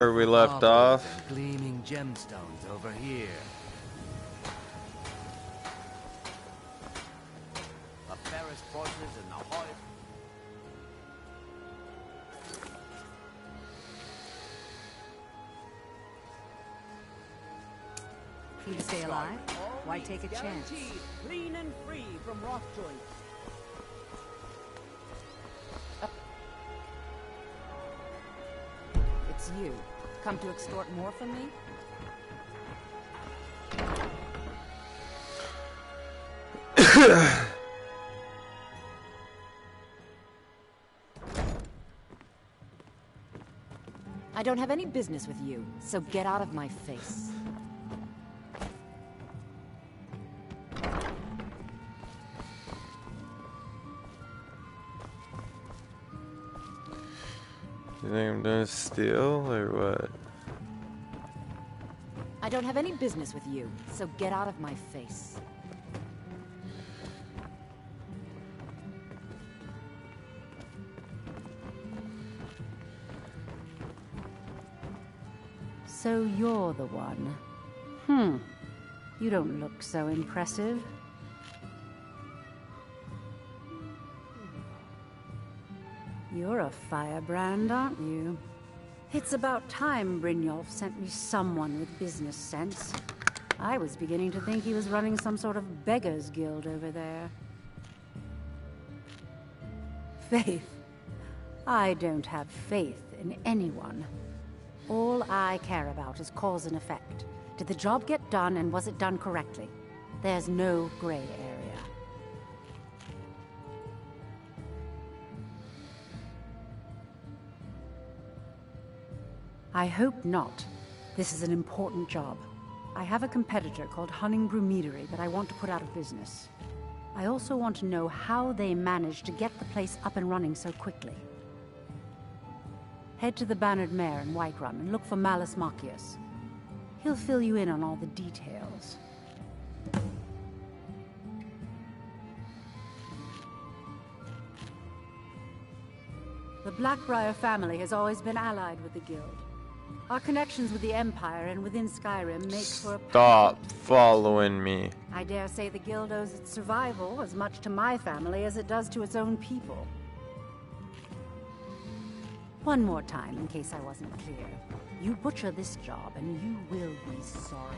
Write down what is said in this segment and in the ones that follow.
Where we left off. And gleaming gemstones over here. The fairest voices in the hall. You stay alive? Why take a chance? Clean and free from rough joints. It's you. Come to extort more from me? I don't have any business with you, so get out of my face. You think I'm gonna steal or what? I don't have any business with you, so get out of my face. So you're the one. You don't look so impressive. You're a firebrand, aren't you? It's about time Brynjolf sent me someone with business sense. I was beginning to think he was running some sort of beggars guild over there. Faith. I don't have faith in anyone. All I care about is cause and effect. Did the job get done, and was it done correctly? There's no gray area. I hope not. This is an important job. I have a competitor called Hunningbrew Meadery that I want to put out of business. I also want to know how they managed to get the place up and running so quickly. Head to the Bannered Mare in Whiterun and look for Malus Machius. He'll fill you in on all the details. The Blackbriar family has always been allied with the Guild. Our connections with the Empire and within Skyrim make for a... Stop following me. I dare say the Guild owes its survival as much to my family as it does to its own people. One more time, in case I wasn't clear. You butcher this job, and you will be sorry.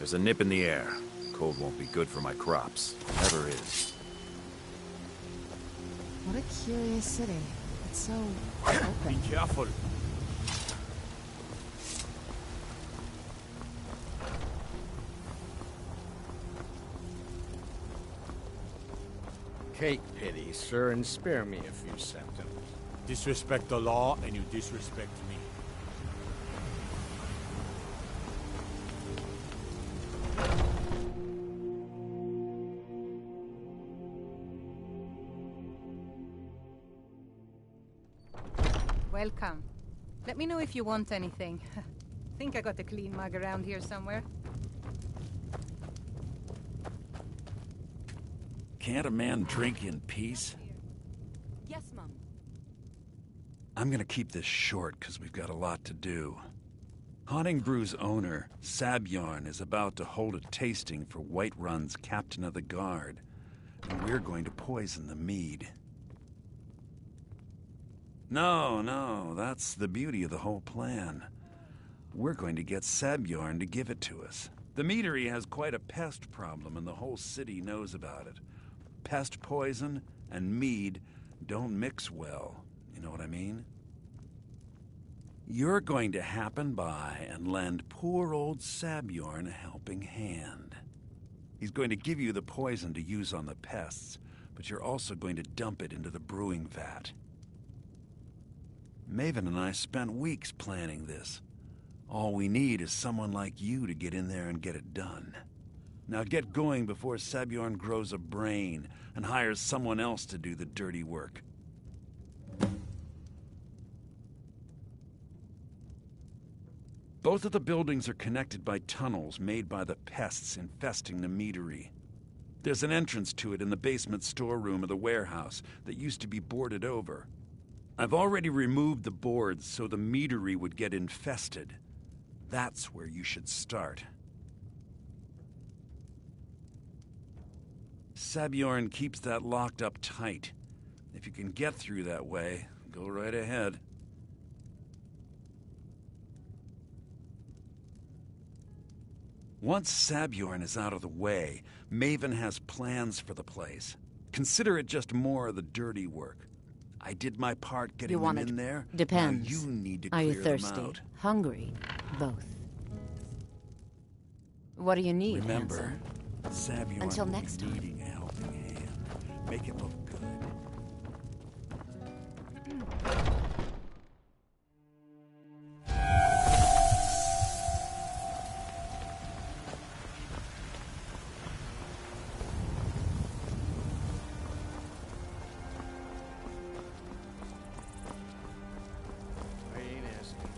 There's a nip in the air. Cold won't be good for my crops. Never is. What a curious city. It's so Be open. careful. Take pity, sir, and spare me a few symptoms. Disrespect the law, and you disrespect me. Welcome. Let me know if you want anything. Think I got a clean mug around here somewhere. Can't a man drink in peace? Yes, Mum. I'm gonna keep this short, because we've got a lot to do. Haunting Brew's owner, Sabjorn, is about to hold a tasting for Whiterun's Captain of the Guard, and we're going to poison the mead. No, that's the beauty of the whole plan. We're going to get Sabjorn to give it to us. The meadery has quite a pest problem, and the whole city knows about it. Pest poison and mead don't mix well, you know what I mean? You're going to happen by and lend poor old Sabjorn a helping hand. He's going to give you the poison to use on the pests, but you're also going to dump it into the brewing vat. Maven and I spent weeks planning this. All we need is someone like you to get in there and get it done. Now get going before Sabjorn grows a brain and hires someone else to do the dirty work. Both of the buildings are connected by tunnels made by the pests infesting the meadery. There's an entrance to it in the basement storeroom of the warehouse that used to be boarded over. I've already removed the boards so the meadery would get infested. That's where you should start. Sabjorn keeps that locked up tight. If you can get through that way, go right ahead. Once Sabjorn is out of the way, Maven has plans for the place. Consider it just more of the dirty work. I did my part getting them in there. Depends. Now you need to Are clear you thirsty? them out. Hungry? Both. What do you need, Remember, handsome? Sabjorn Until will next be time. needing a helping hand. Make it look good. I ain't asking.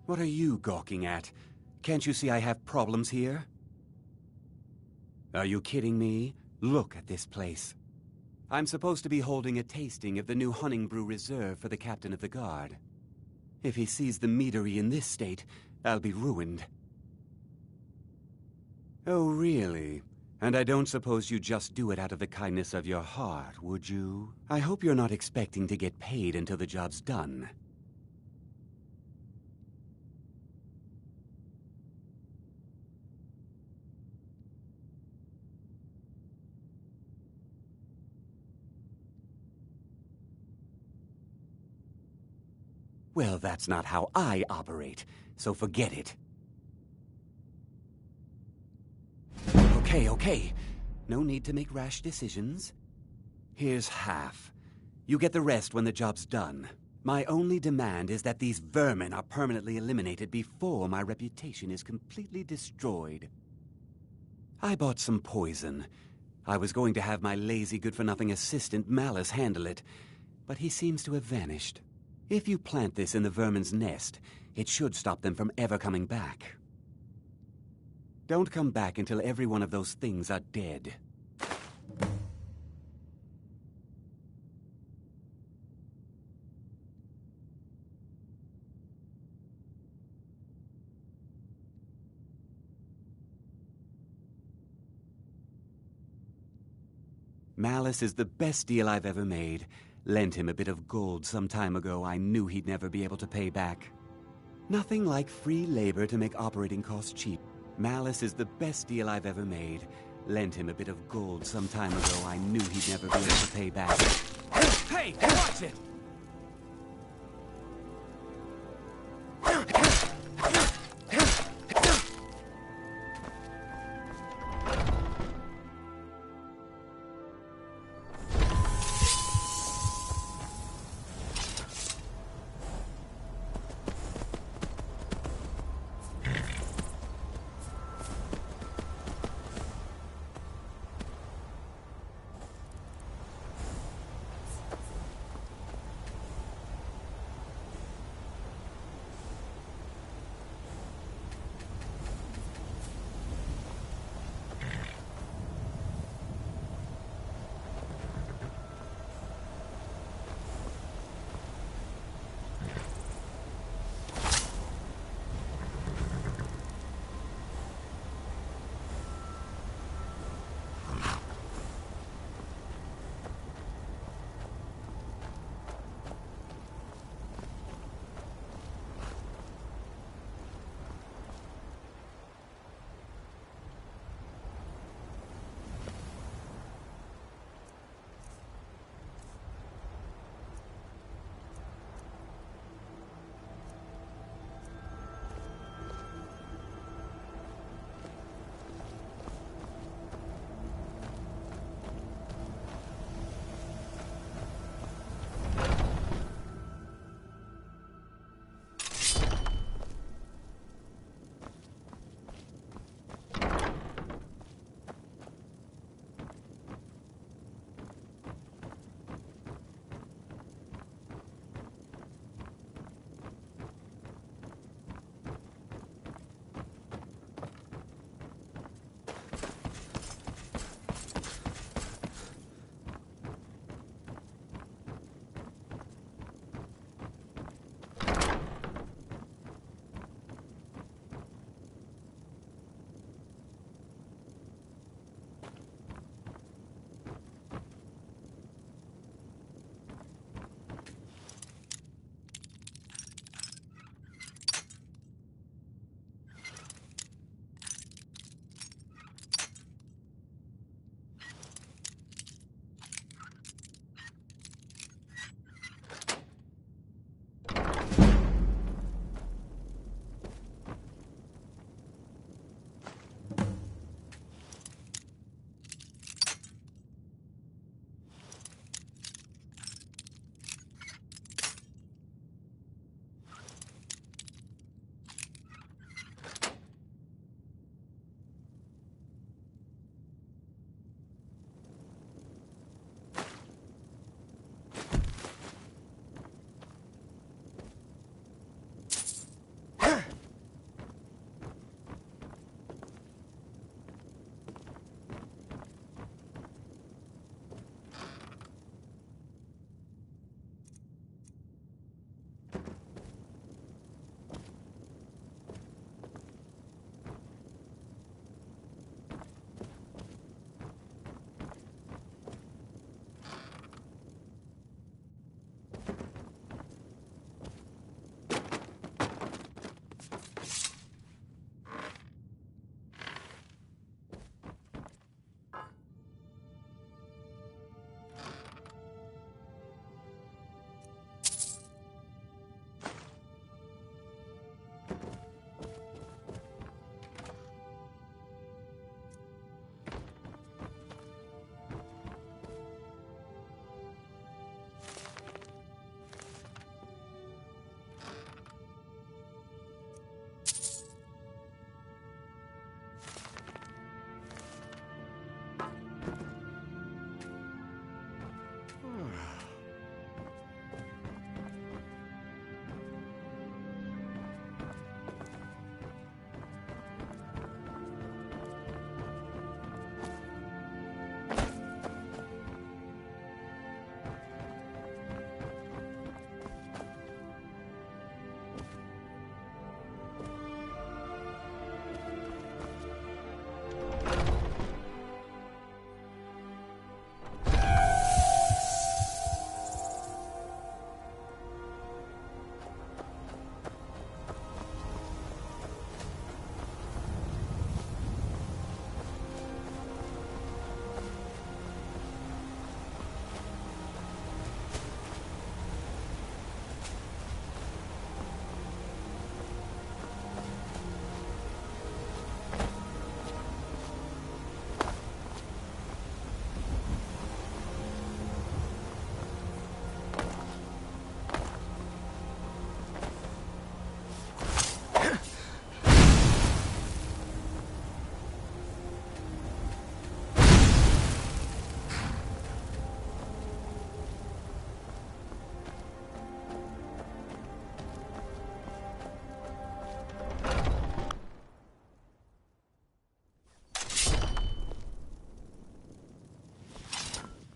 What are you gawking at? Can't you see I have problems here? Are you kidding me? Look at this place. I'm supposed to be holding a tasting of the new Hunning Brew Reserve for the captain of the guard. If he sees the meadery in this state, I'll be ruined. Oh, really? And I don't suppose you just do it out of the kindness of your heart, would you? I hope you're not expecting to get paid until the job's done. Well, that's not how I operate, so forget it. Okay. No need to make rash decisions. Here's half. You get the rest when the job's done. My only demand is that these vermin are permanently eliminated before my reputation is completely destroyed. I bought some poison. I was going to have my lazy good-for-nothing assistant Malice handle it, but he seems to have vanished. If you plant this in the vermin's nest, it should stop them from ever coming back. Don't come back until every one of those things are dead. Malice is the best deal I've ever made. Lent him a bit of gold some time ago I knew he'd never be able to pay back. Nothing like free labor to make operating costs cheap. Malice is the best deal I've ever made. Lent him a bit of gold some time ago I knew he'd never be able to pay back. Hey, watch it!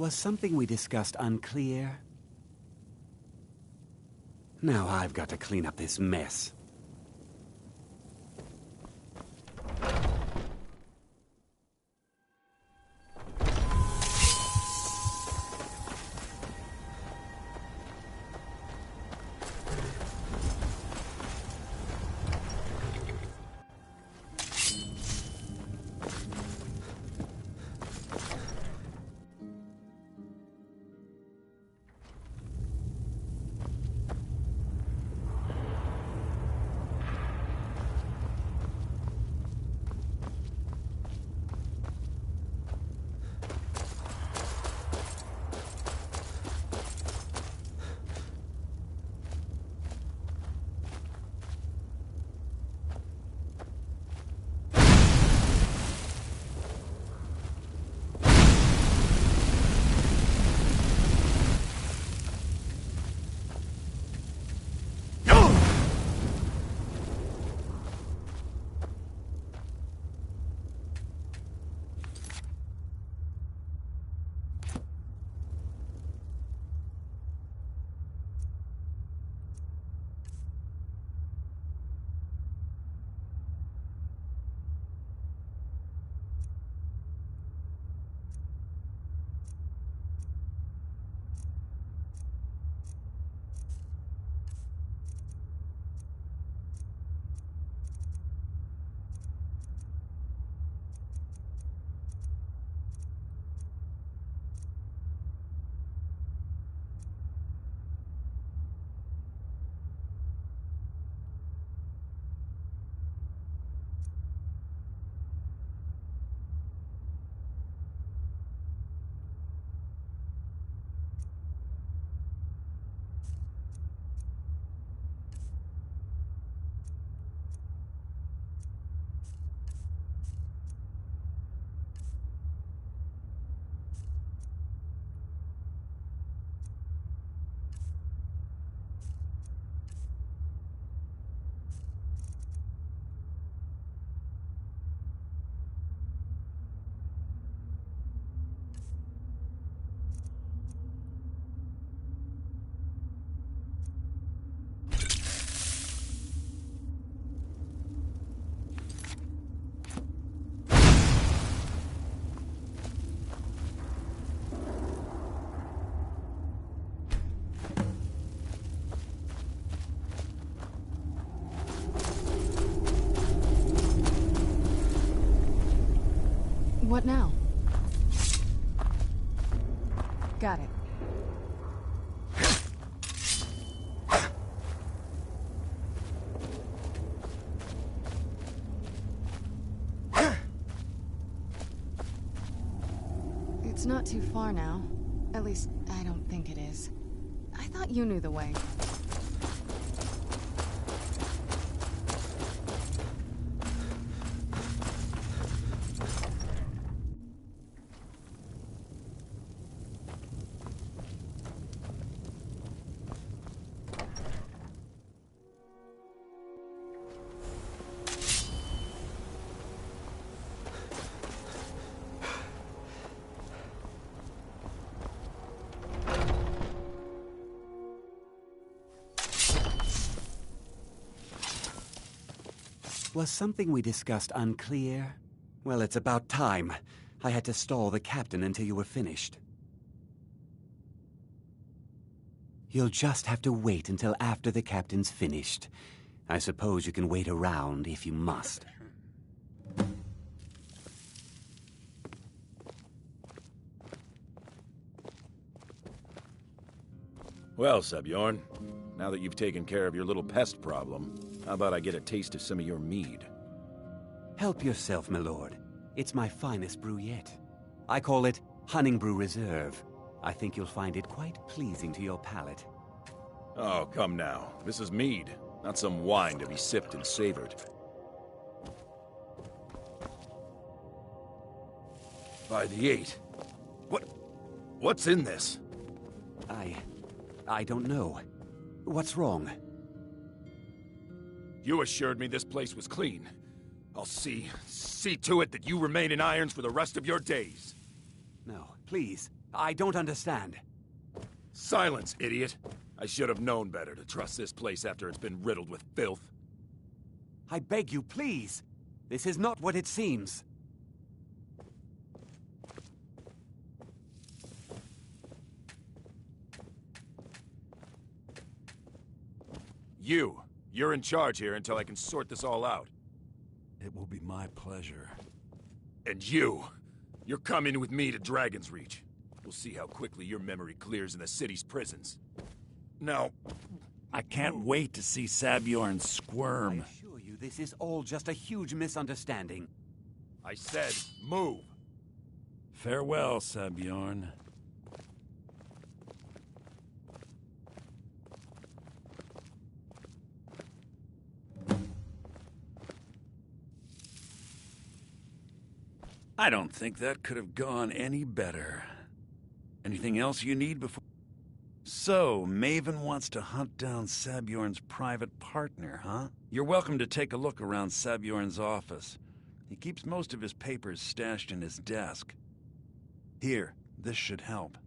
Was something we discussed unclear? Now I've got to clean up this mess. What now? Got it. It's not too far now. At least, I don't think it is. I thought you knew the way. Was something we discussed unclear? Well, it's about time. I had to stall the captain until you were finished. You'll just have to wait until after the captain's finished. I suppose you can wait around if you must. Well, Sebjorn, now that you've taken care of your little pest problem, how about I get a taste of some of your mead? Help yourself, my lord. It's my finest brew yet. I call it Honningbrew Reserve. I think you'll find it quite pleasing to your palate. Oh, come now. This is mead, not some wine to be sipped and savored. By the 8. What's in this? I don't know. What's wrong? You assured me this place was clean. I'll see to it that you remain in irons for the rest of your days. No, please. I don't understand. Silence, idiot! I should have known better to trust this place after it's been riddled with filth. I beg you, please. This is not what it seems. You're in charge here until I can sort this all out. It will be my pleasure. And you're coming with me to Dragon's Reach. We'll see how quickly your memory clears in the city's prisons. Now, I can't wait to see Sabjorn squirm. I assure you, this is all just a huge misunderstanding. I said move. Farewell, Sabjorn. I don't think that could have gone any better. Anything else you need before... So, Maven wants to hunt down Sabjorn's private partner, huh? You're welcome to take a look around Sabjorn's office. He keeps most of his papers stashed in his desk. Here, this should help.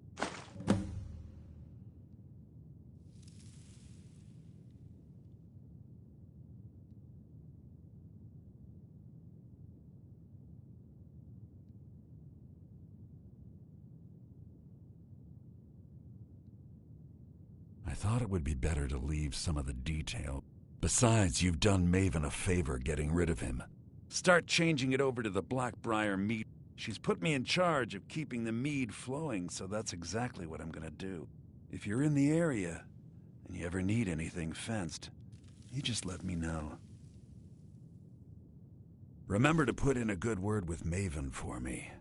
I thought it would be better to leave some of the detail. Besides, you've done Maven a favor getting rid of him. Start changing it over to the Blackbriar mead. She's put me in charge of keeping the mead flowing, so that's exactly what I'm gonna do. If you're in the area, and you ever need anything fenced, you just let me know. Remember to put in a good word with Maven for me.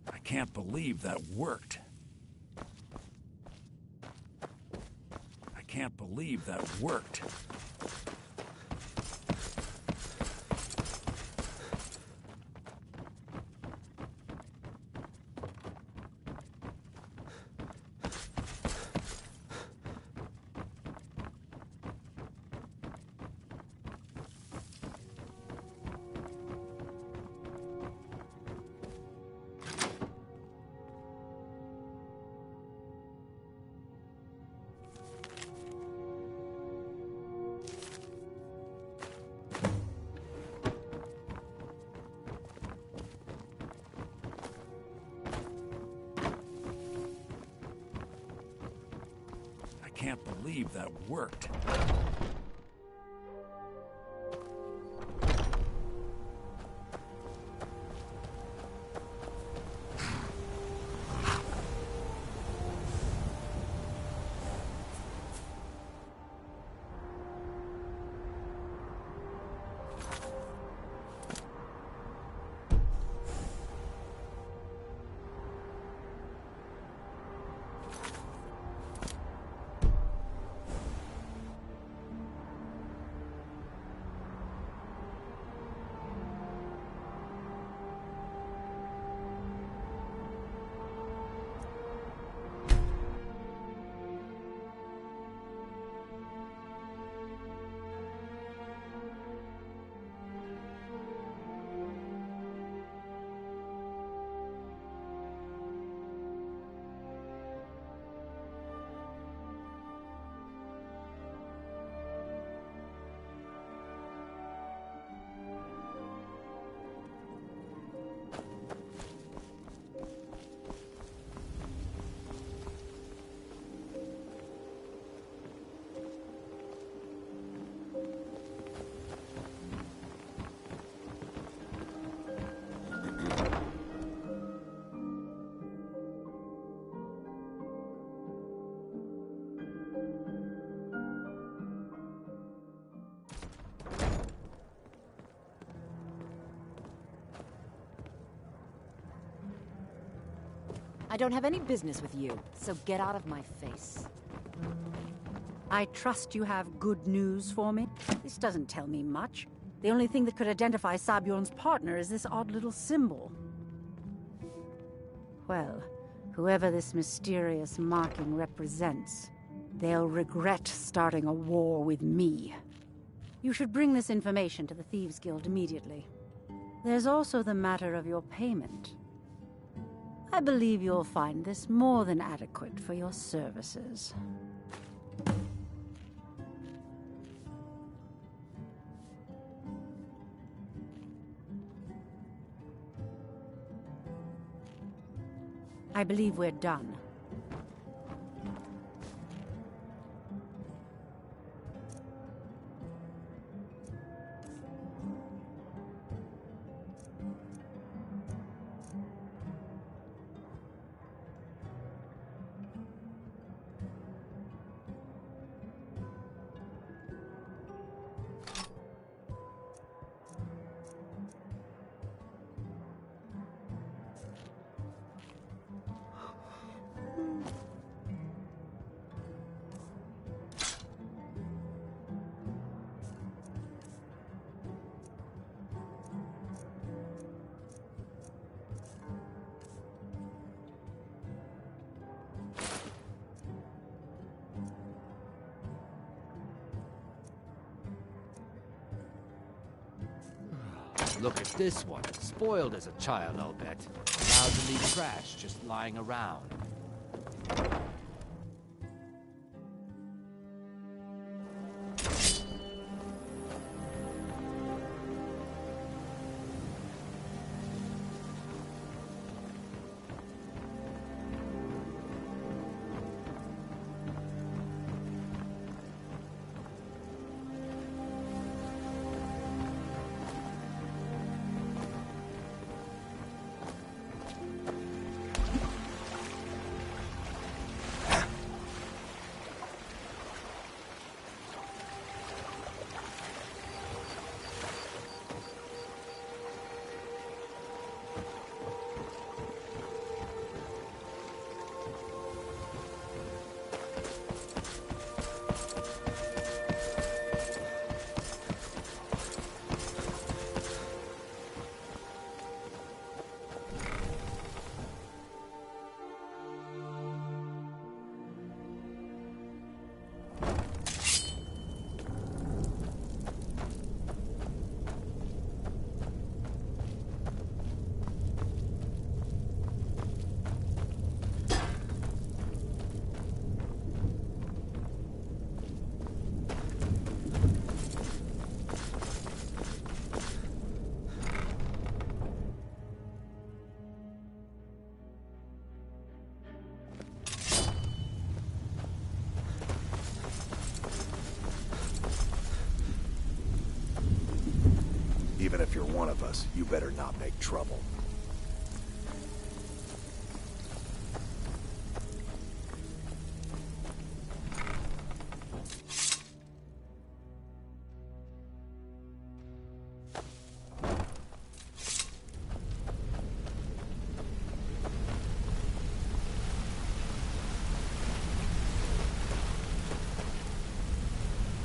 I can't believe that worked. I can't believe that worked. I can't believe that worked. I don't have any business with you, so get out of my face. I trust you have good news for me. This doesn't tell me much. The only thing that could identify Sabjorn's partner is this odd little symbol. Well, whoever this mysterious marking represents, they'll regret starting a war with me. You should bring this information to the Thieves' Guild immediately. There's also the matter of your payment. I believe you'll find this more than adequate for your services. I believe we're done. Look at this one. Spoiled as a child, I'll bet. Allowed to leave trash just lying around. Even if you're one of us, you better not make trouble.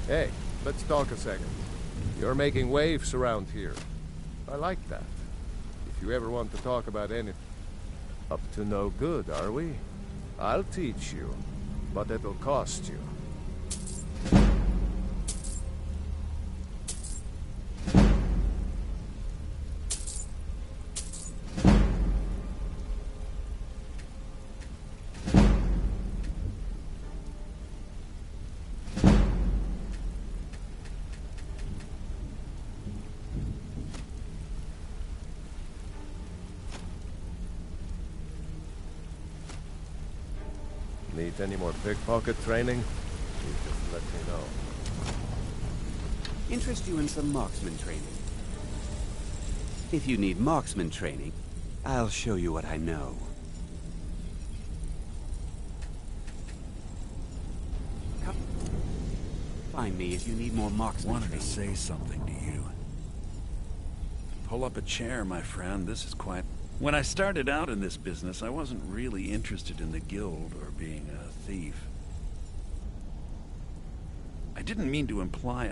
Hey, let's talk a second. You're making waves around here. I like that. If you ever want to talk about anything, up to no good, are we? I'll teach you, but it'll cost you. Need any more pickpocket training? You just let me know. Interest you in some marksman training? If you need marksman training, I'll show you what I know. Come. Find me if you need more marksman Wanted training. to say something to you. Pull up a chair, my friend. This is quite... When I started out in this business, I wasn't really interested in the guild or being a thief. I didn't mean to imply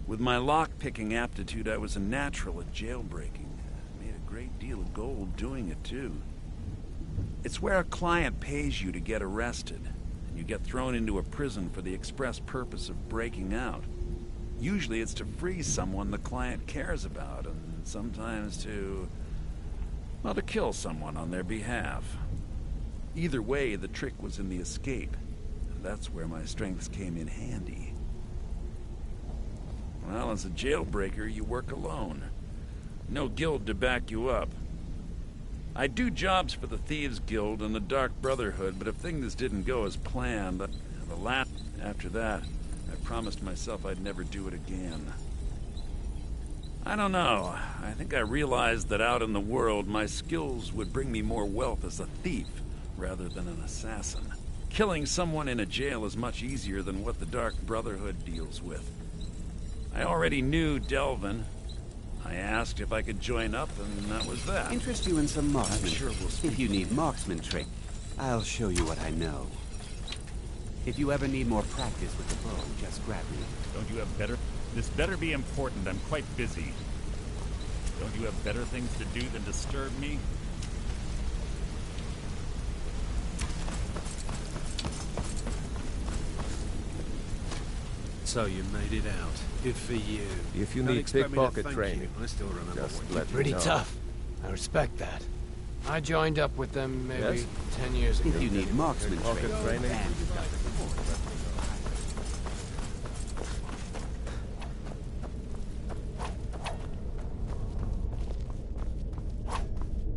with my lock-picking aptitude, I was a natural at jailbreaking. I made a great deal of gold doing it, too. It's where a client pays you to get arrested, and you get thrown into a prison for the express purpose of breaking out. Usually it's to free someone the client cares about, and sometimes to kill someone on their behalf. Either way, the trick was in the escape, and that's where my strengths came in handy. Well, as a jailbreaker, you work alone. No guild to back you up. I do jobs for the Thieves Guild and the Dark Brotherhood, but if things didn't go as planned, after that, I promised myself I'd never do it again. I don't know. I think I realized that out in the world, my skills would bring me more wealth as a thief rather than an assassin. Killing someone in a jail is much easier than what the Dark Brotherhood deals with. I already knew Delvin. I asked if I could join up, and that was that. Interest you in some marksman. I'm sure we'll speak. If you need marksman trick, I'll show you what I know. If you ever need more practice with the bow, just grab me. Don't you have better? This better be important. I'm quite busy. Don't you have better things to do than disturb me? So you made it out. Good for you. If you Don't need expect me to pickpocket thank training, you. I still remember just what you let did. me Pretty know. tough. I respect that. I joined up with them maybe Yes? 10 years ago. If you need marksman trick, Pickpocket training.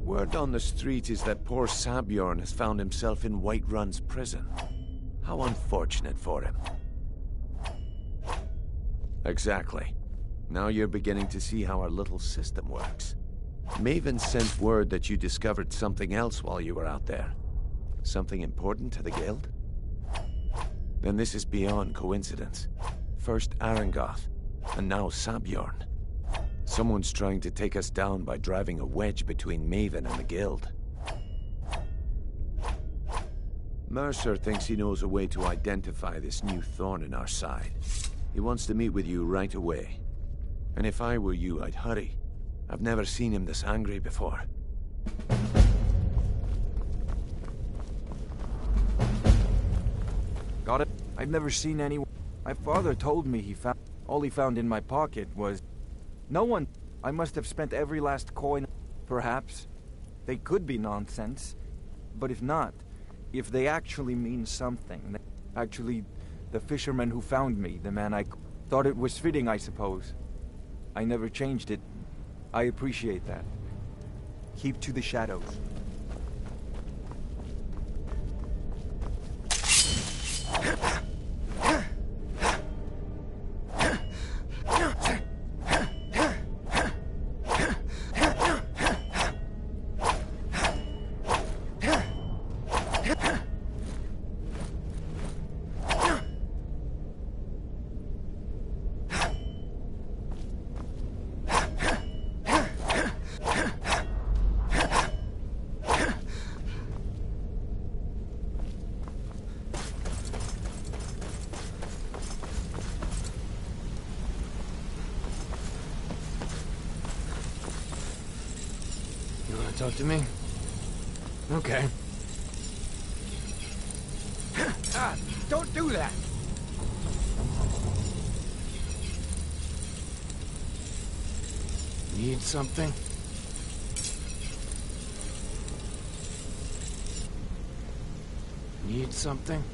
Word on the street is that poor Sabjorn has found himself in Whiterun's prison. How unfortunate for him. Exactly. Now you're beginning to see how our little system works. Maven sent word that you discovered something else while you were out there. Something important to the guild? Then this is beyond coincidence. First Arangoth, and now Sabjorn. Someone's trying to take us down by driving a wedge between Maven and the guild. Mercer thinks he knows a way to identify this new thorn in our side. He wants to meet with you right away. And if I were you, I'd hurry. I've never seen him this angry before. Got it? I've never seen anyone. My father told me all he found in my pocket was... No one... I must have spent every last coin. Perhaps. They could be nonsense. But if not, if they actually mean something... Actually, the fisherman who found me, the man I... Thought it was fitting, I suppose. I never changed it. I appreciate that. Keep to the shadows. Talk to me? Okay. Don't do that! Need something? Need something?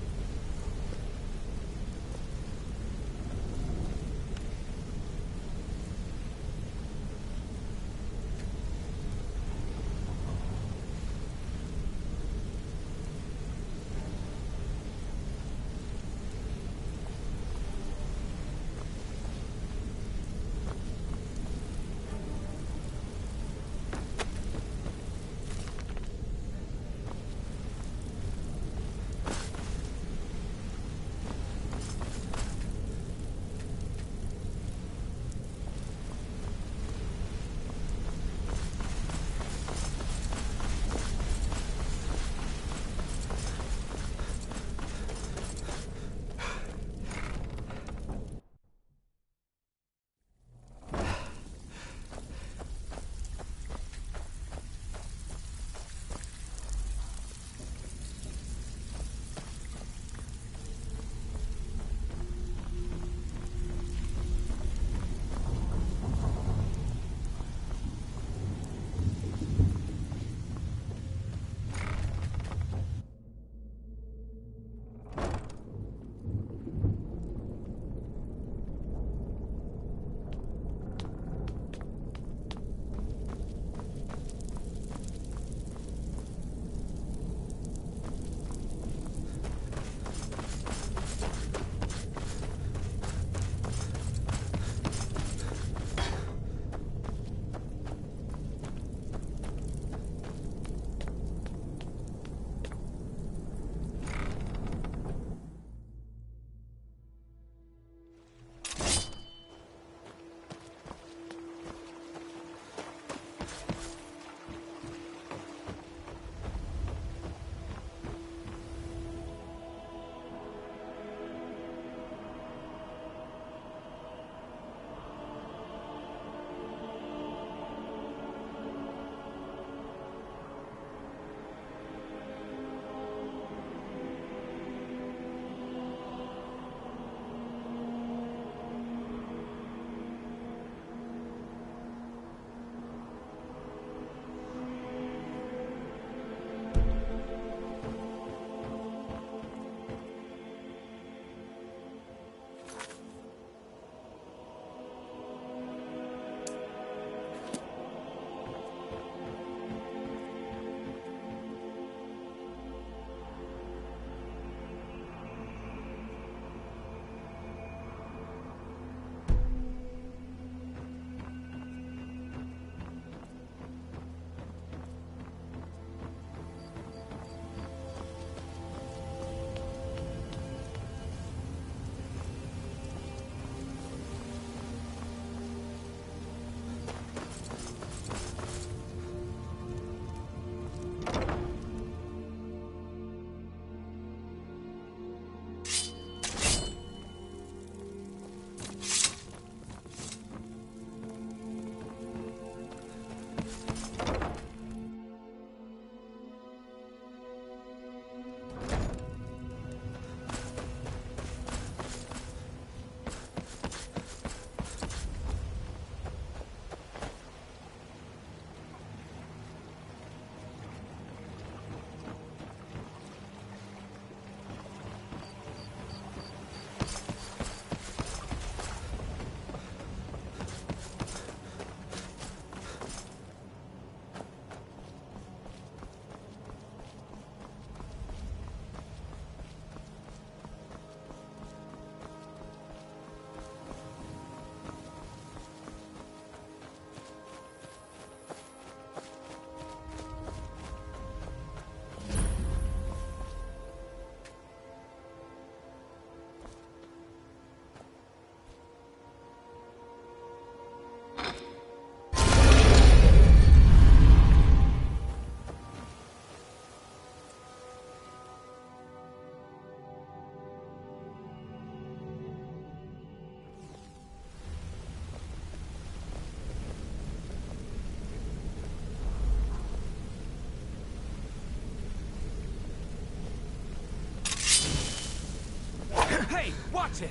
Hey, watch it!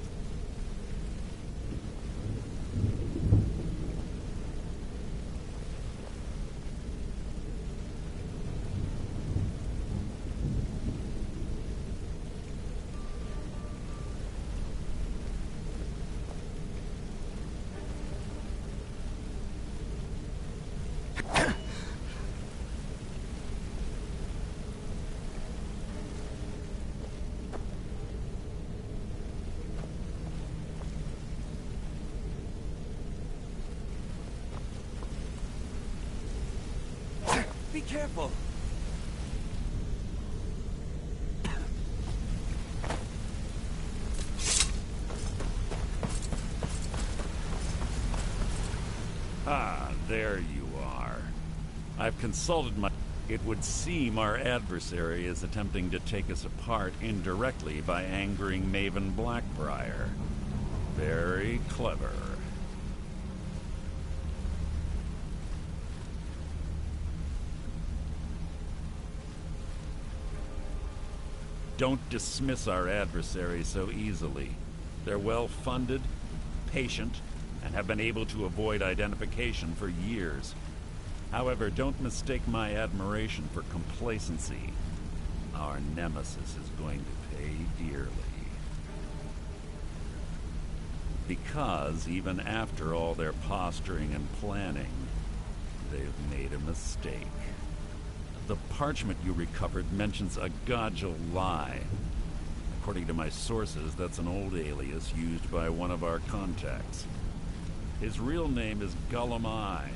Be careful! Ah, there you are. I've consulted my... It would seem our adversary is attempting to take us apart indirectly by angering Maven Blackbriar. Very clever. Don't dismiss our adversaries so easily. They're well-funded, patient, and have been able to avoid identification for years. However, don't mistake my admiration for complacency. Our nemesis is going to pay dearly. Because even after all their posturing and planning, they've made a mistake. The parchment you recovered mentions a Godjal lie. According to my sources, that's an old alias used by one of our contacts. His real name is Gullumai.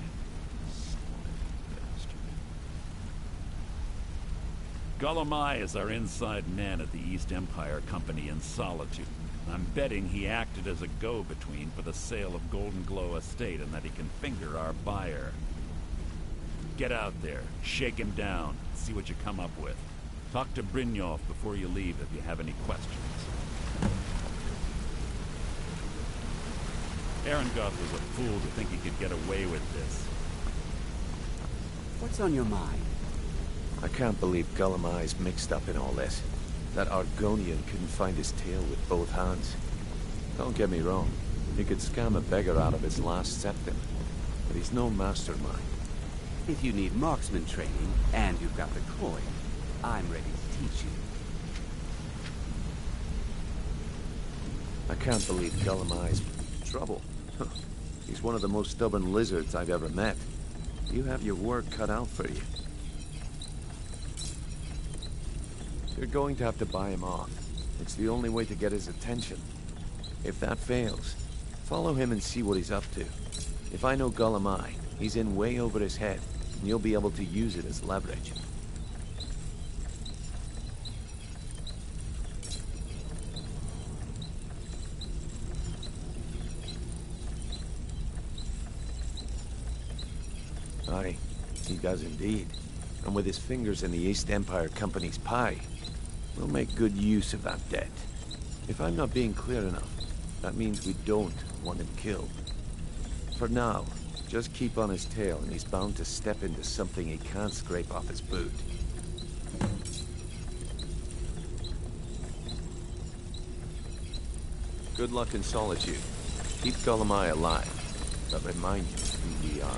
Gullumai is our inside man at the East Empire Company in Solitude. I'm betting he acted as a go-between for the sale of Golden Glow Estate and that he can finger our buyer. Get out there, shake him down, see what you come up with. Talk to Brynjolf before you leave if you have any questions. Arengoth was a fool to think he could get away with this. What's on your mind? I can't believe Gullumai's mixed up in all this. That Argonian couldn't find his tail with both hands. Don't get me wrong, he could scam a beggar out of his last septim, but he's no mastermind. If you need marksman training, and you've got the coin, I'm ready to teach you. I can't believe Gullumai's trouble. He's one of the most stubborn lizards I've ever met. You have your work cut out for you. You're going to have to buy him off. It's the only way to get his attention. If that fails, follow him and see what he's up to. If I know Gullumai, he's in way over his head, and you'll be able to use it as leverage. Aye, he does indeed. And with his fingers in the East Empire Company's pie, we'll make good use of that debt. If I'm not being clear enough, that means we don't want him killed. For now, just keep on his tail and he's bound to step into something he can't scrape off his boot. Good luck in Solitude. Keep Gullumai alive, but remind you who we are.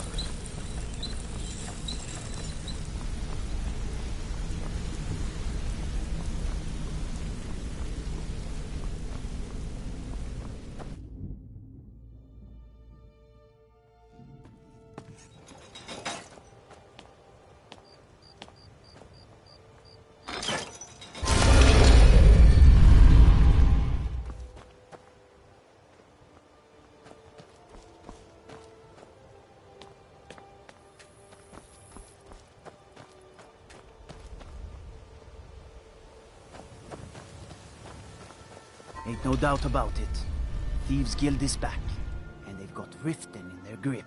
Ain't no doubt about it. Thieves' Guild is back, and they've got Riften in their grip.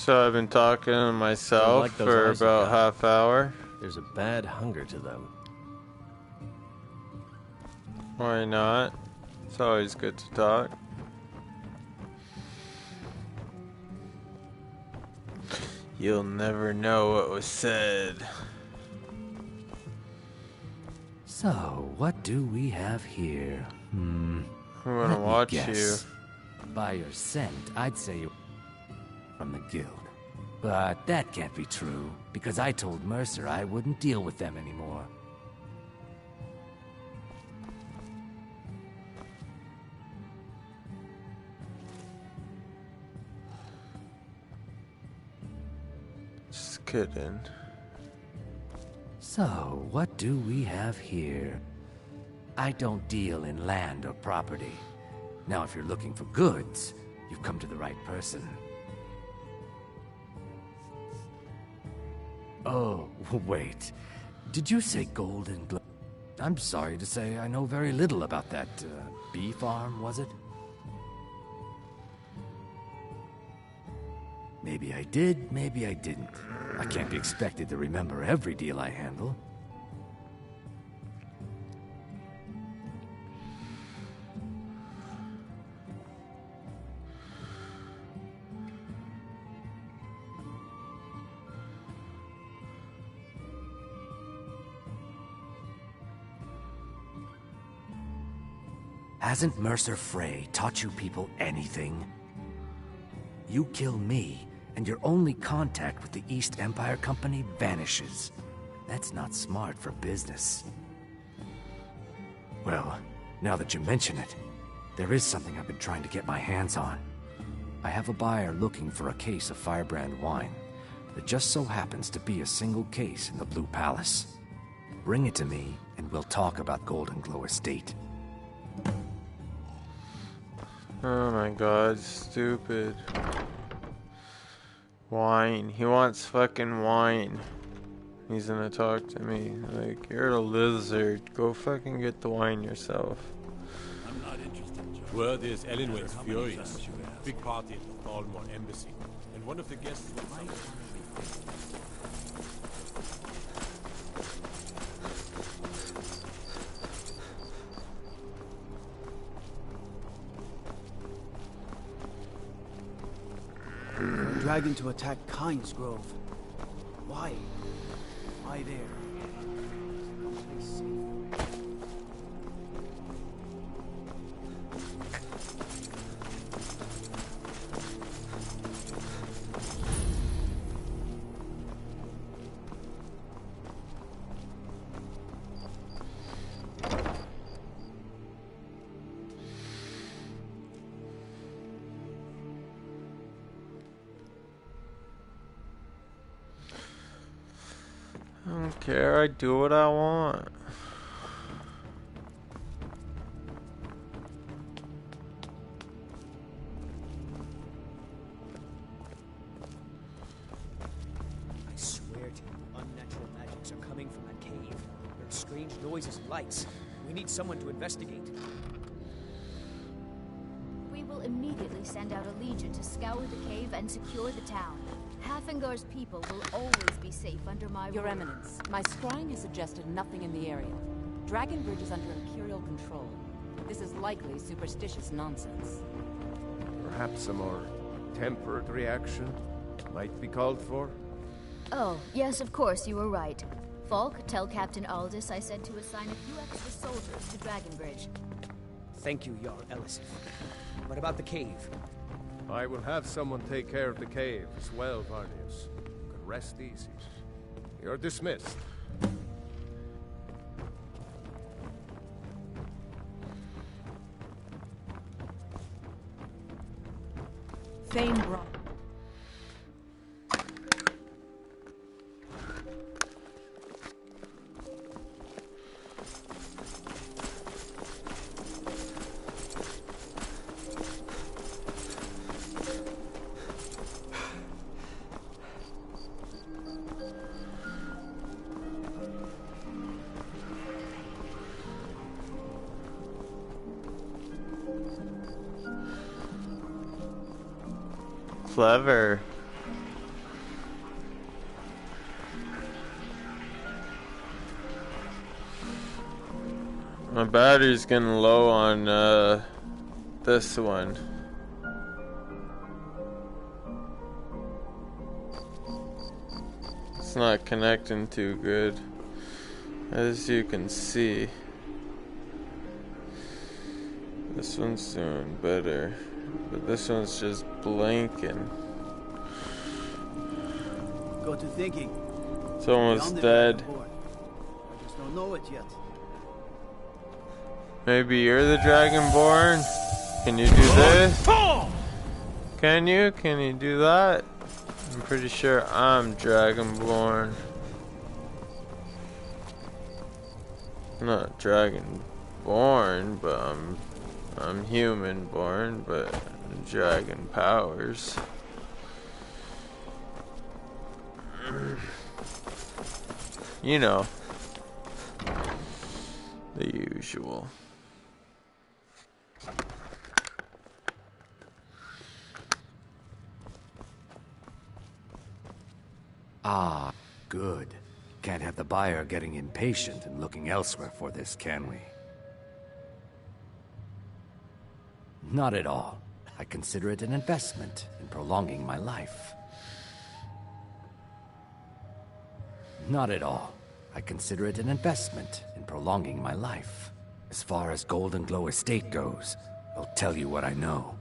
So I've been talking to myself like those for eyes you about got. half hour. There's a bad hunger to them. Why not? It's always good to talk. You'll never know what was said. So, what do we have here? I'm gonna Let me watch guess. By your scent, I'd say you're from the guild. But that can't be true, because I told Mercer I wouldn't deal with them anymore. Just kidding. So, what do we have here? I don't deal in land or property. Now, if you're looking for goods, you've come to the right person. Oh, wait. Did you say gold and glow? I'm sorry to say I know very little about that, bee farm, was it? Maybe I did, maybe I didn't. I can't be expected to remember every deal I handle. Hasn't Mercer Frey taught you people anything? You kill me, and your only contact with the East Empire Company vanishes. That's not smart for business. Well, now that you mention it, there is something I've been trying to get my hands on. I have a buyer looking for a case of Firebrand wine. There just so happens to be a single case in the Blue Palace. Bring it to me, and we'll talk about Golden Glow Estate. Oh my god, stupid. Wine. He wants fucking wine. He's gonna talk to me. Like, you're a lizard. Go fucking get the wine yourself. I'm not interested, Joe. Word is Ellenwade's furious. Big party at the Thalmor embassy. And one of the guests was Dragon to attack Kynes Grove. Why? Why there? Someplace safe. I don't care, I do what I want. I swear to you, unnatural magics are coming from that cave. There's strange noises and lights. We need someone to investigate. We will immediately send out a legion to scour the cave and secure the town. Hafingar's people will always be safe under my Your rule. Eminence, my scrying has suggested nothing in the area. Dragonbridge is under Imperial control. This is likely superstitious nonsense. Perhaps a more tempered reaction might be called for? Oh, yes, of course, you were right. Falk, tell Captain Aldous I said to assign a few extra soldiers to Dragonbridge. Thank you, Jarl Ellison. What about the cave? I will have someone take care of the cave as well, Varnius. You can rest easy. You're dismissed. Thane brought. Clever. My battery's getting low on this one. It's not connecting too good, as you can see. This one's doing better, but this one's just blinking. Got to thinking. It's almost dead. I just don't know it yet. Maybe you're the Dragonborn? Can you do this? Can you? Can you do that? I'm pretty sure I'm Dragonborn. Not Dragonborn, but I'm human born, but dragon powers. You know, the usual. Ah, good. Can't have the buyer getting impatient and looking elsewhere for this, can we? Not at all. I consider it an investment in prolonging my life. Not at all. I consider it an investment in prolonging my life. As far as Golden Glow Estate goes, I'll tell you what I know.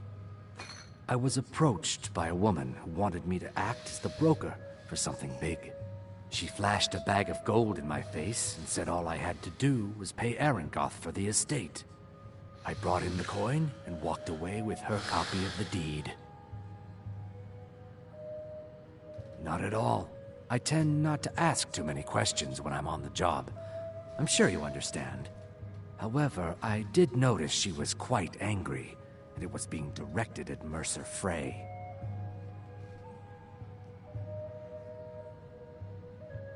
I was approached by a woman who wanted me to act as the broker for something big. She flashed a bag of gold in my face and said all I had to do was pay Arangoth for the estate. I brought in the coin and walked away with her copy of the deed. Not at all. I tend not to ask too many questions when I'm on the job. I'm sure you understand. However, I did notice she was quite angry, and it was being directed at Mercer Frey.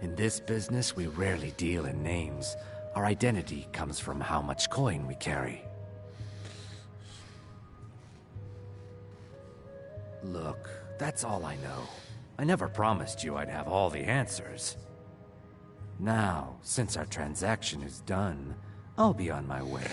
In this business, we rarely deal in names. Our identity comes from how much coin we carry. Look, that's all I know. I never promised you I'd have all the answers. Now, since our transaction is done, I'll be on my way.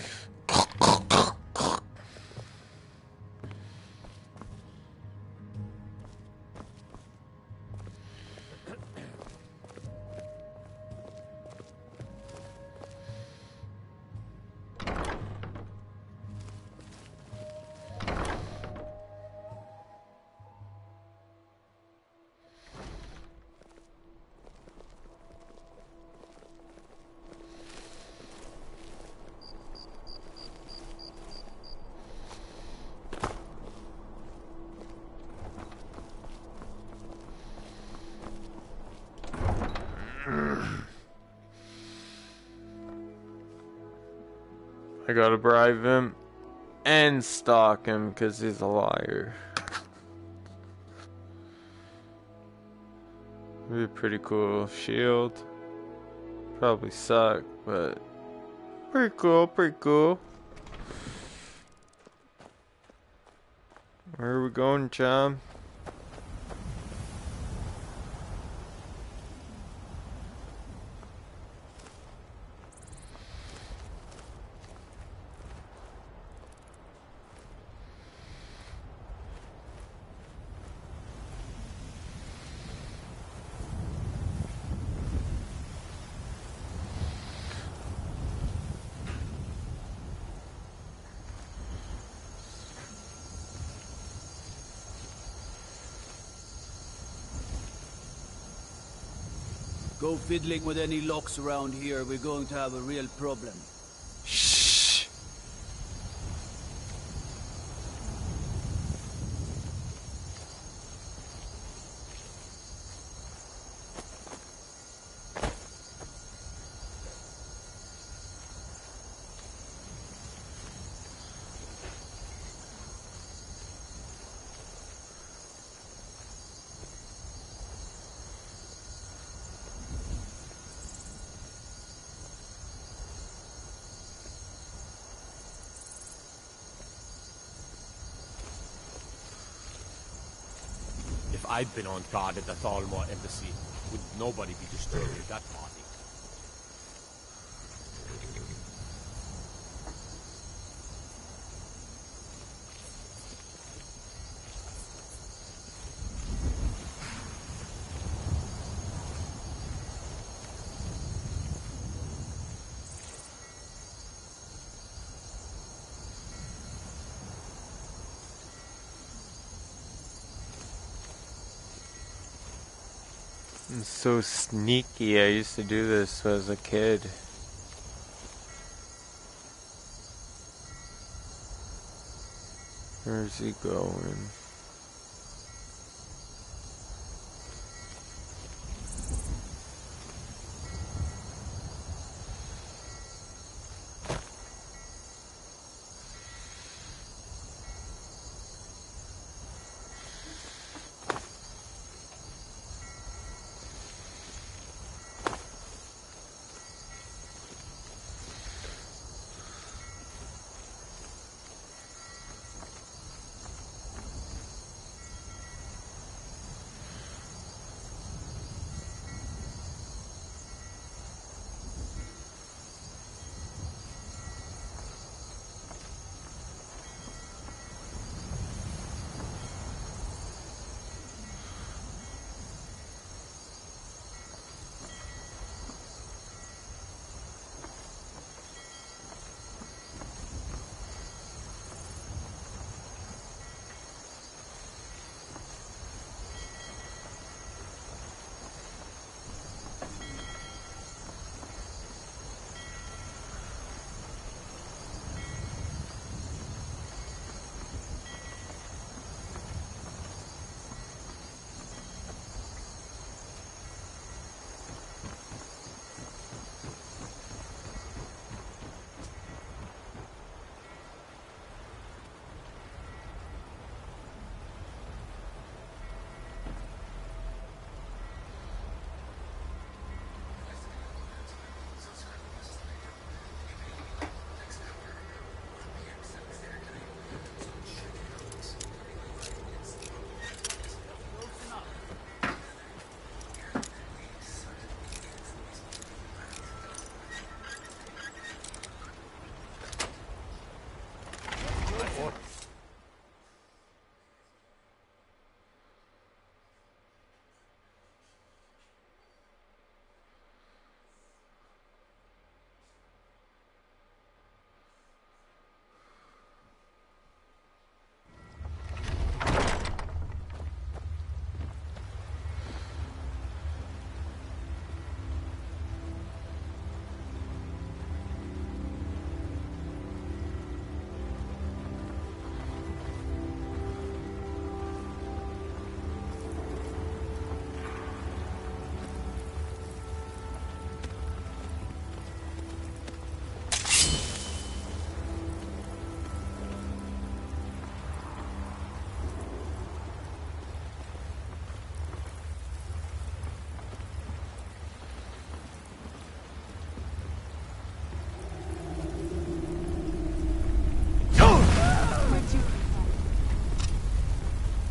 I gotta bribe him and stalk him because he's a liar. It'd be pretty cool. Shield. Probably suck, but pretty cool, pretty cool. Where are we going, chum? Go fiddling with any locks around here, we're going to have a real problem. Shh. If I'd been on guard at the Thalmor embassy, would nobody be disturbed at that party? I'm so sneaky. I used to do this as a kid. Where's he going?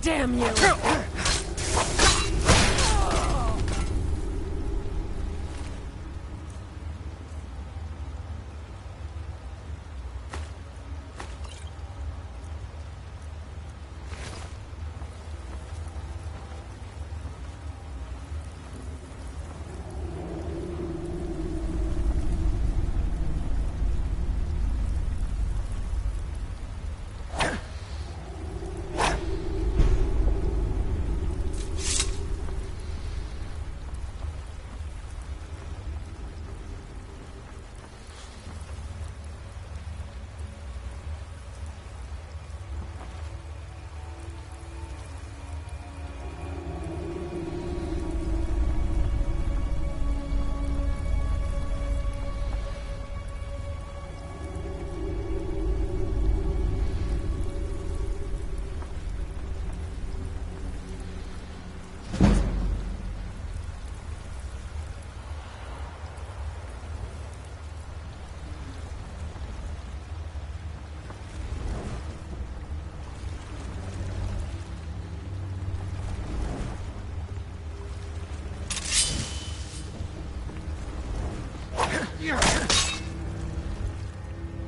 Damn you!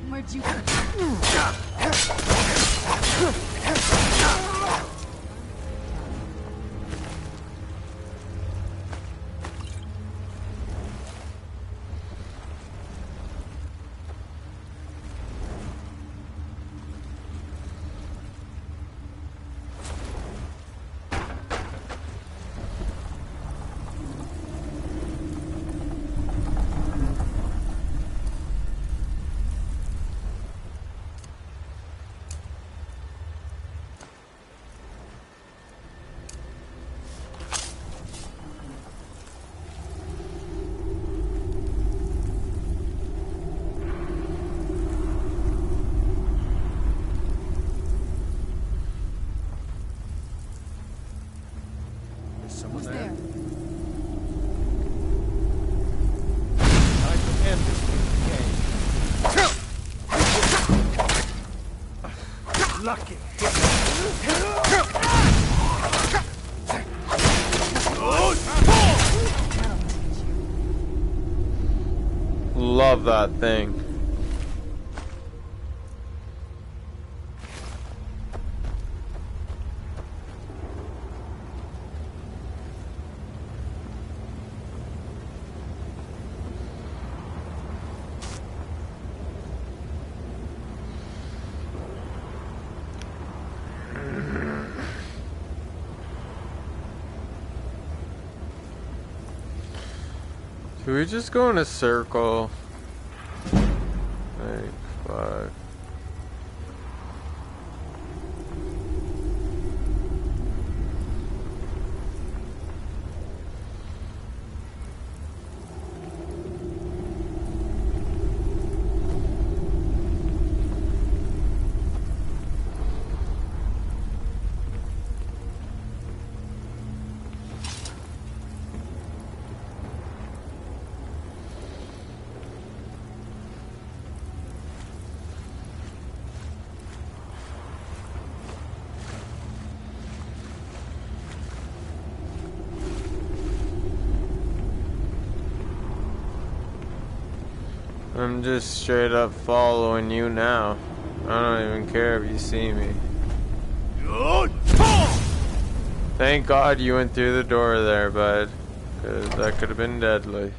Where'd you love that thing. Should we just go in a circle? Like, fuck. I'm just straight up following you now. I don't even care if you see me. Thank God you went through the door there, bud. 'Cause that could have been deadly.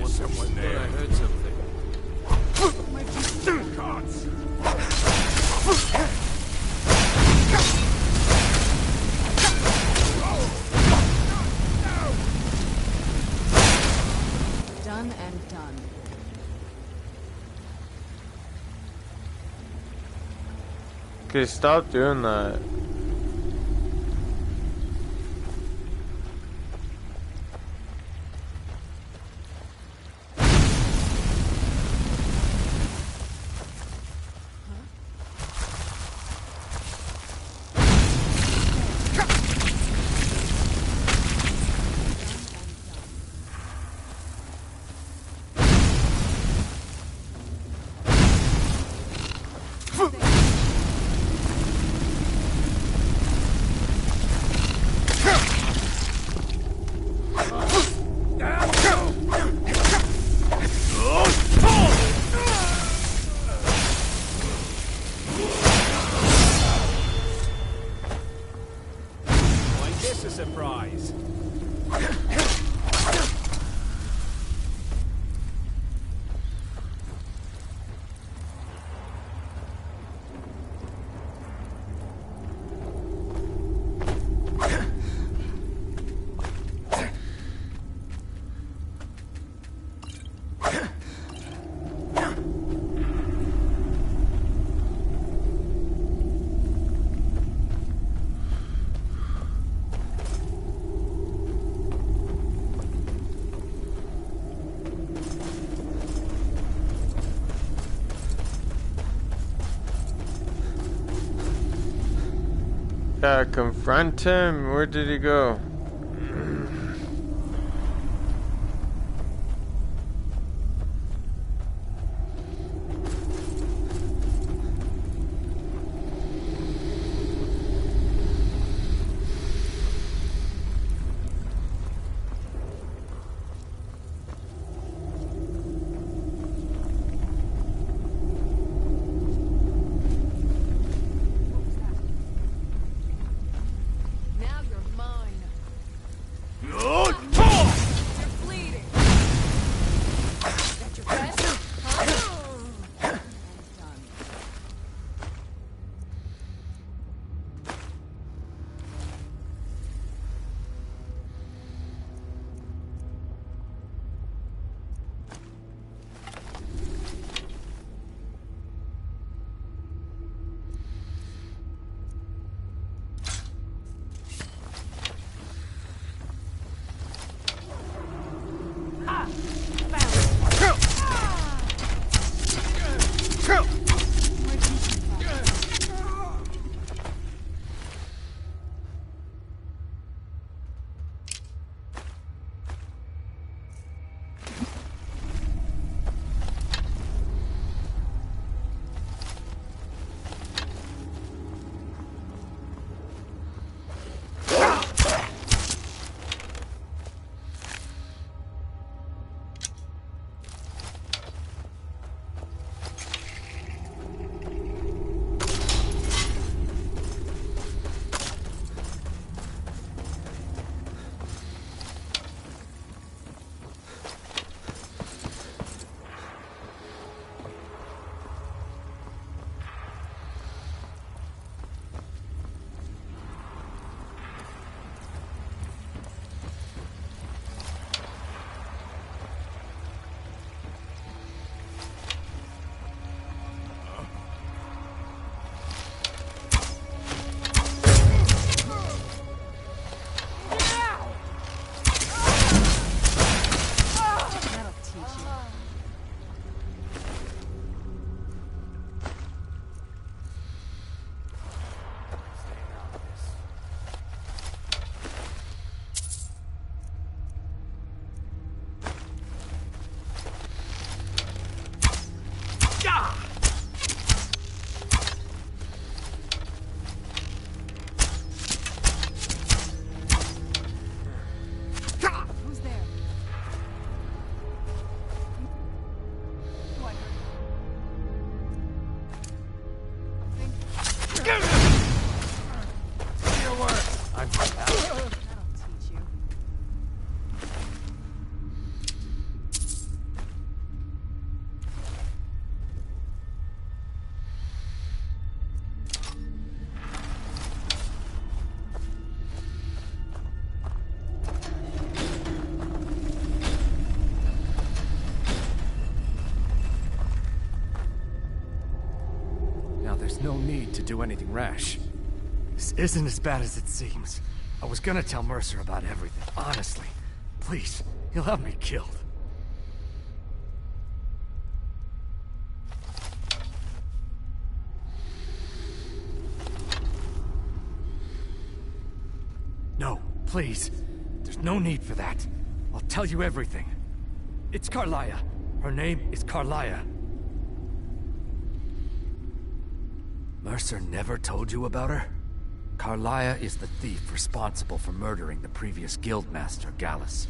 Someone there. I heard something. Done and done. Okay, stop doing that. Surprise. Confront him? Where did he go? Now you're mine. Who's there? I'm That'll teach you. Now there's no need to do anything rash. This isn't as bad as it seems. I was gonna tell Mercer about everything, honestly. Please, he'll have me killed. No, please. There's no need for that. I'll tell you everything. It's Carlia. Her name is Carlia. Mercer never told you about her? Carlia is the thief responsible for murdering the previous guildmaster, Gallus.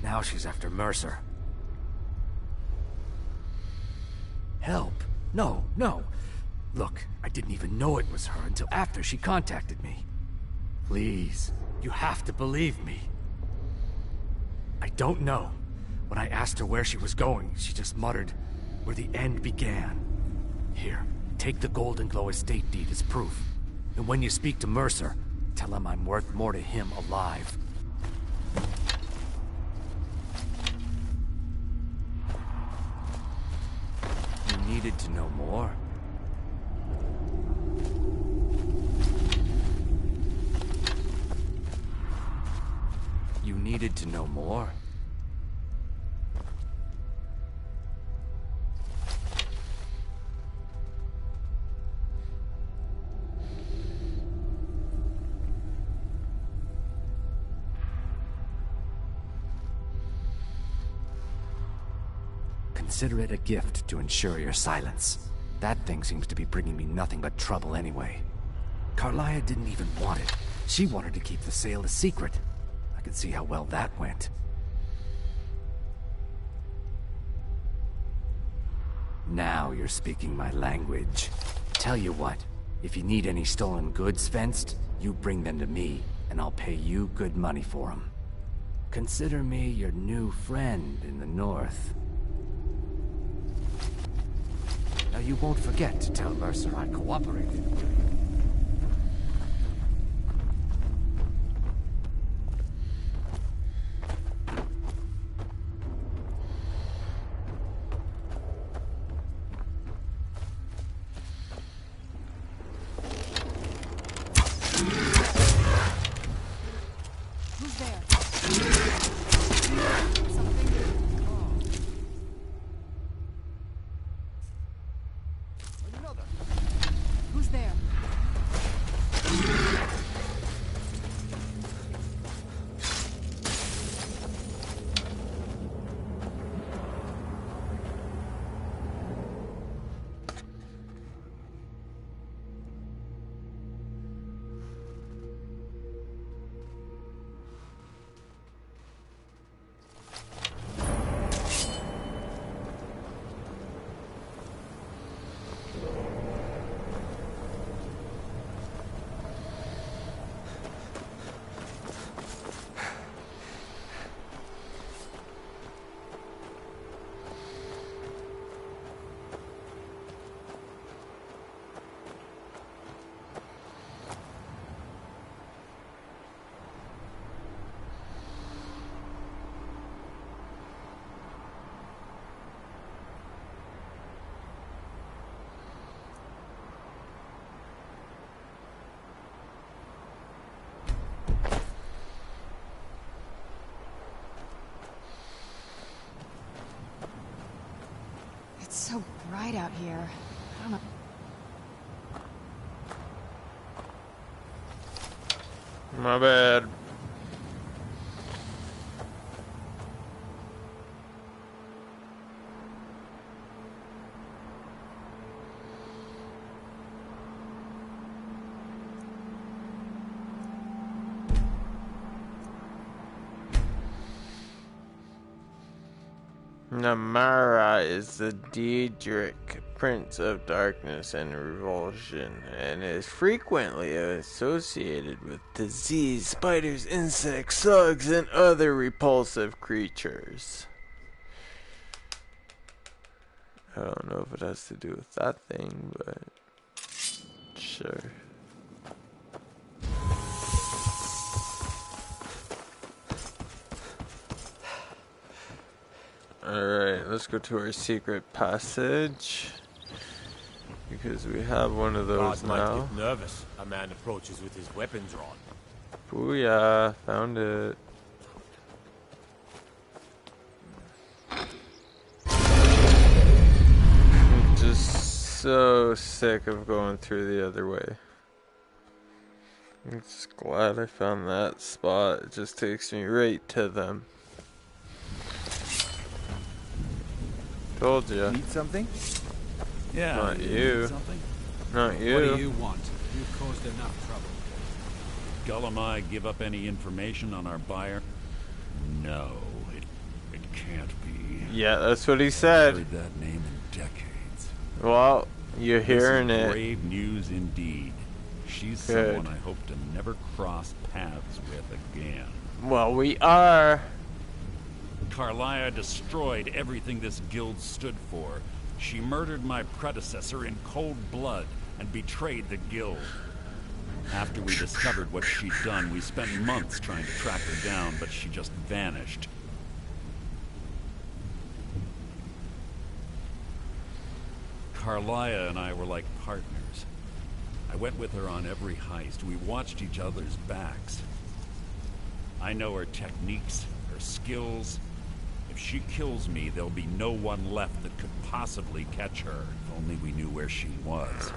Now she's after Mercer. Help? No, no. Look, I didn't even know it was her until after she contacted me. Please, you have to believe me. I don't know. When I asked her where she was going, she just muttered, "Where the end began." Here, take the Golden Glow estate deed as proof. And when you speak to Mercer, tell him I'm worth more to him alive. You needed to know more? You needed to know more? Consider it a gift to ensure your silence. That thing seems to be bringing me nothing but trouble anyway. Carlia didn't even want it. She wanted to keep the sale a secret. I can see how well that went. Now you're speaking my language. Tell you what, if you need any stolen goods fenced, you bring them to me, and I'll pay you good money for them. Consider me your new friend in the north. Now you won't forget to tell Mercer I cooperated. Who's there? Who's there? It's so bright out here. I don't know. My bad. Namara is the Daedric Prince of Darkness and Revulsion, and is frequently associated with disease, spiders, insects, slugs, and other repulsive creatures. I don't know if it has to do with that thing, but sure. Alright, let's go to our secret passage. Because we have one of those Guards now. might get nervous. A man approaches with his weapon drawn. Booyah, found it. I'm just so sick of going through the other way. I'm just glad I found that spot. It just takes me right to them. Told you. Need something? Yeah. Not you. Something? Not you. What do you want? You've caused enough trouble. Gullamai give up any information on our buyer? No, it can't be. Yeah, that's what he said. I've heard that name in decades. Well, you're hearing This is it. grave news indeed. She's Good. someone I hope to never cross paths with again. Well, we are. Carlia destroyed everything this guild stood for. She murdered my predecessor in cold blood and betrayed the guild. After we discovered what she'd done, we spent months trying to track her down, but she just vanished. Carlia and I were like partners. I went with her on every heist. We watched each other's backs. I know her techniques, her skills. If she kills me, there'll be no one left that could possibly catch her. If only we knew where she was.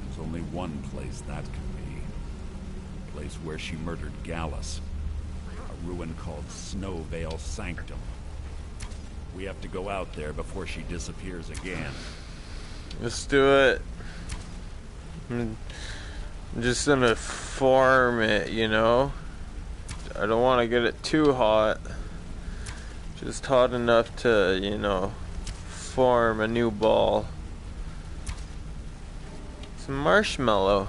There's only one place that could be. A place where she murdered Gallus. A ruin called Snowvale Sanctum. We have to go out there before she disappears again. Let's do it. I'm just gonna farm it, you know? I don't want to get it too hot. Just hot enough to, you know, form a new ball. Some marshmallow.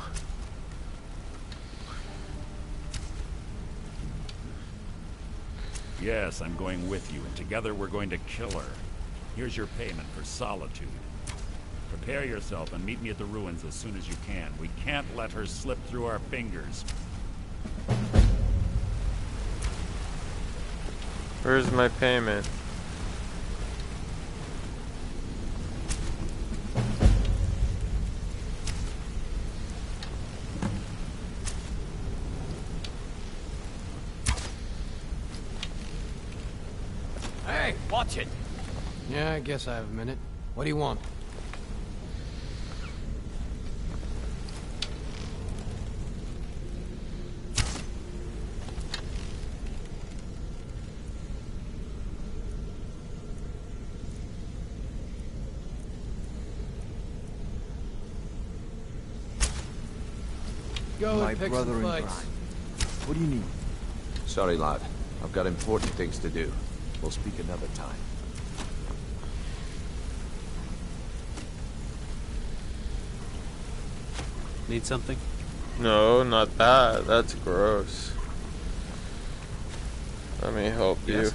Yes, I'm going with you, and together we're going to kill her. Here's your payment for solitude. Prepare yourself and meet me at the ruins as soon as you can. We can't let her slip through our fingers. Where's my payment? Hey, watch it! Yeah, I guess I have a minute. What do you want? Go My and pick brother some in fights. crime. What do you need? Sorry, lad. I've got important things to do. We'll speak another time. Need something? No, not that. That's gross. Let me help you.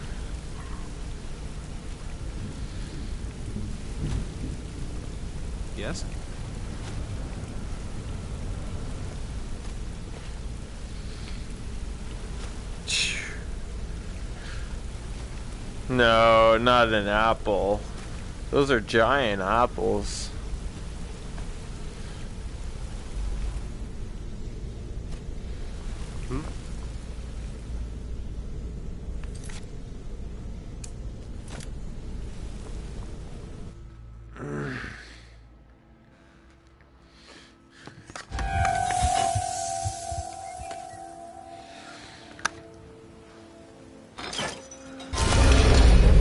Yes? No, not an apple. Those are giant apples.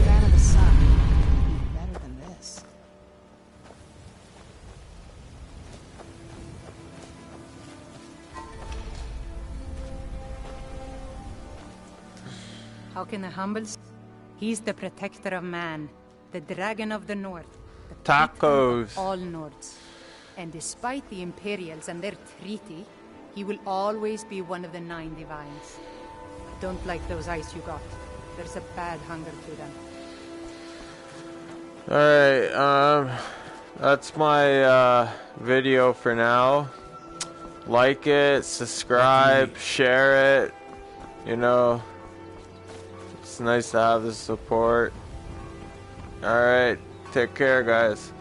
Fan of the sun. Better than this. How can the humbles? He's the protector of man, the dragon of the north, the patron of all Nords. And despite the Imperials and their treaty, he will always be one of the 9 divines. I don't like those eyes you got. There's a bad hunger to them. Alright, that's my video for now. Like it, subscribe, share it. You know, it's nice to have the support. Alright, take care, guys.